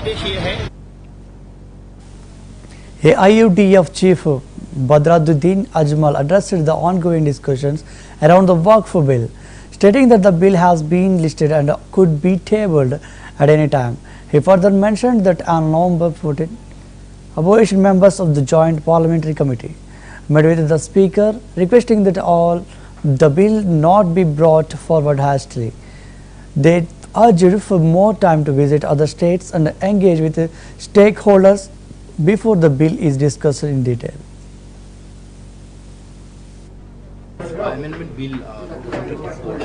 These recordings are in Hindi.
आदेश ये है। AIUDF Chief Badruddin Ajmal addressed the ongoing discussions around the Waqf bill, stating that the bill has been listed and could be tabled at any time. He further mentioned that on November 14, opposition members of the Joint Parliamentary Committee met with the Speaker, requesting that all the bill not be brought forward hastily. They urged for more time to visit other states and engage with stakeholders before the bill is discussed in detail. Amendment bill 2024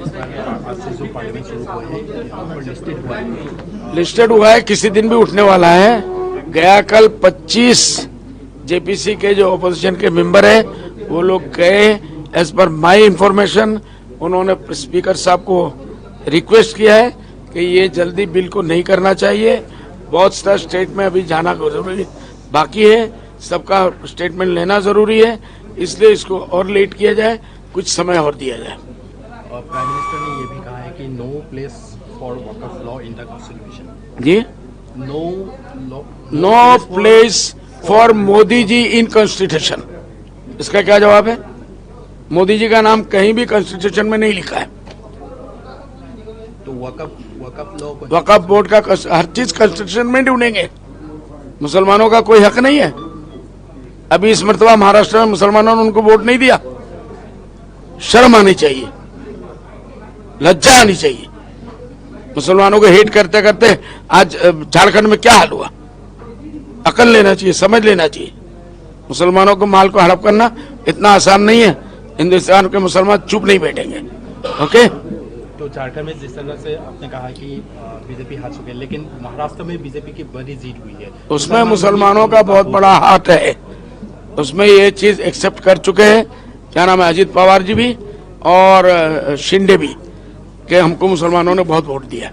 इसमें आज से जो पार्लियामेंट शुरू हुआ है यहाँ पर लिस्टेड हुआ है, किसी दिन भी उठने वाला है। गया कल 25 जेपीसी के जो ओपोजिशन के मेंबर है वो लोग गए। एज पर माई इंफॉर्मेशन उन्होंने स्पीकर साहब को रिक्वेस्ट किया है कि ये जल्दी बिल को नहीं करना चाहिए। बहुत सा स्टेट में अभी जाना जरूरी बाकी है, सबका स्टेटमेंट लेना जरूरी है, इसलिए इसको और लेट किया जाए, कुछ समय और दिया जाए। और प्राइम मिनिस्टर ने ये भी कहा है कि no place for Waqf law in the constitution. जी, no place for Modi ji in constitution. इसका क्या जवाब है? मोदी जी का नाम कहीं भी कॉन्स्टिट्यूशन में नहीं लिखा है। तो वक्फ बोर्ड का हर चीज कॉन्स्टिट्यूशन में ढूंढेंगे। मुसलमानों का कोई हक नहीं है। अभी इस मर्तबा महाराष्ट्र में मुसलमानों ने उनको वोट नहीं दिया। शर्म आनी चाहिए, लज्जा आनी चाहिए। मुसलमानों को हेट करते करते आज झारखंड में क्या हाल हुआ? अकल लेना चाहिए, समझ लेना चाहिए। मुसलमानों को माल को हड़प करना इतना आसान नहीं है। हिंदुस्तान के मुसलमान चुप नहीं बैठेंगे। ओके, तो झारखंड में जिस तरह से आपने कहा कि बीजेपी हार चुके हैं, लेकिन महाराष्ट्र में बीजेपी की बड़ी जीत हुई है। उसमें मुसलमानों का बहुत बड़ा हाथ है। उसमें ये चीज एक्सेप्ट कर चुके हैं, क्या नाम है, अजीत पवार जी भी और शिंदे भी, कि हमको मुसलमानों ने बहुत वोट दिया।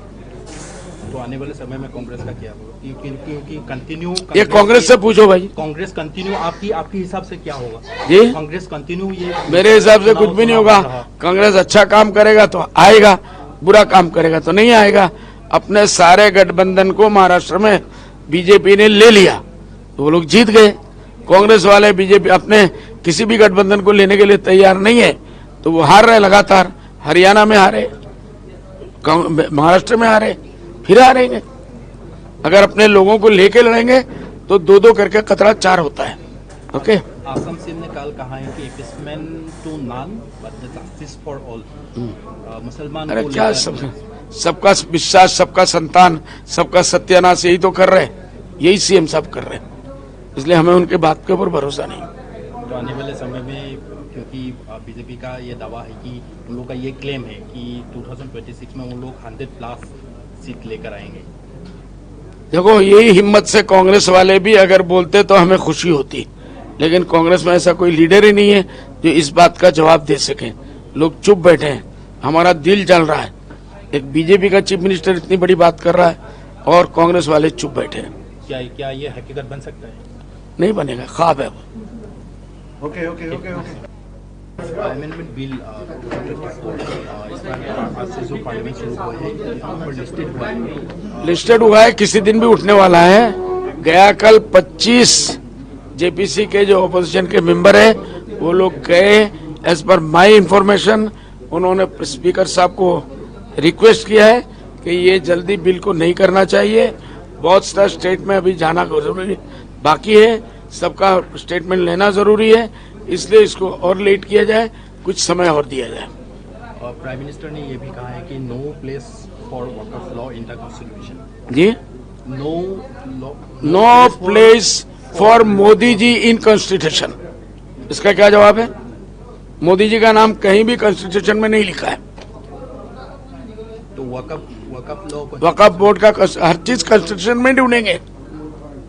तो आने वाले समय में कांग्रेस का क्या होगा? क्योंकि कंटिन्यू ये कांग्रेस से पूछो भाई। कांग्रेस कंटिन्यू आपकी हिसाब से क्या होगा? जी, कांग्रेस कंटिन्यू ये मेरे हिसाब से कुछ भी नहीं होगा। कांग्रेस अच्छा काम करेगा तो आएगा, बुरा काम करेगा तो नहीं आएगा। अपने सारे गठबंधन को महाराष्ट्र में बीजेपी ने ले लिया तो वो लोग जीत गए। कांग्रेस वाले बीजेपी अपने किसी भी गठबंधन को लेने के लिए तैयार नहीं है, तो वो हार रहे लगातार। हरियाणा में हारे, महाराष्ट्र में हारे, फिर हारेंगे। अगर अपने लोगों को लेके लड़ेंगे तो दो दो करके कतरा 4 होता है। ओके, आसम सिंह ने कल कहा है कि appeasement to none but justice for all. मुसलमान अरे क्या सबका विश्वास, सबका संतान, सबका सत्यानाश यही तो कर रहे हैं, यही सीएम साहब कर रहे हैं। इसलिए हमें उनके बात के ऊपर भरोसा नहीं। तो आने वाले समय में, क्योंकि बीजेपी का ये दावा है कि उन लोग का ये क्लेम है कि 2026 में उन लोग 100+ सीट लेकर आएंगे। देखो, यही हिम्मत से कांग्रेस वाले भी अगर बोलते तो हमें खुशी होती, लेकिन कांग्रेस में ऐसा कोई लीडर ही नहीं है जो इस बात का जवाब दे सके। लोग चुप बैठे हैं, हमारा दिल जल रहा है। एक बीजेपी का चीफ मिनिस्टर इतनी बड़ी बात कर रहा है और कांग्रेस वाले चुप बैठे हैं। क्या ये हकीकत बन सकता है? नहीं बनेगा, ख्वाब है वो। ओके। अमेंडमेंट बिल 2024 इसमें आज से जो पार्लियामेंट शुरू हुआ है यहाँ पर लिस्टेड हुआ है, किसी दिन भी उठने वाला है। गया कल 25 जेपीसी के जो ओपोजिशन के मेंबर है वो लोग गए। एज पर माई इंफॉर्मेशन उन्होंने स्पीकर साहब को रिक्वेस्ट किया है कि ये जल्दी बिल को नहीं करना चाहिए। बहुत सा स्टेट में अभी जाना जरूरी बाकी है, सबका स्टेटमेंट लेना जरूरी है, इसलिए इसको और लेट किया जाए, कुछ समय और दिया जाए। और प्राइम मिनिस्टर ने ये भी कहा है कि no place for Waqf law in the constitution. जी, no place for Modi ji in constitution. इसका क्या जवाब है? मोदी जी का नाम कहीं भी कॉन्स्टिट्यूशन में नहीं लिखा है। तो वक्फ बोर्ड का हर चीज कॉन्स्टिट्यूशन में ढूंढेंगे।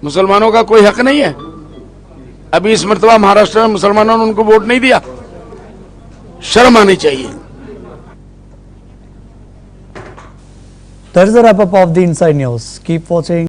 मुसलमानों का कोई हक नहीं है। अभी इस मर्तबा महाराष्ट्र में मुसलमानों ने उनको वोट नहीं दिया। शर्म आनी चाहिए। That is the wrap up of the Inside News. Keep watching.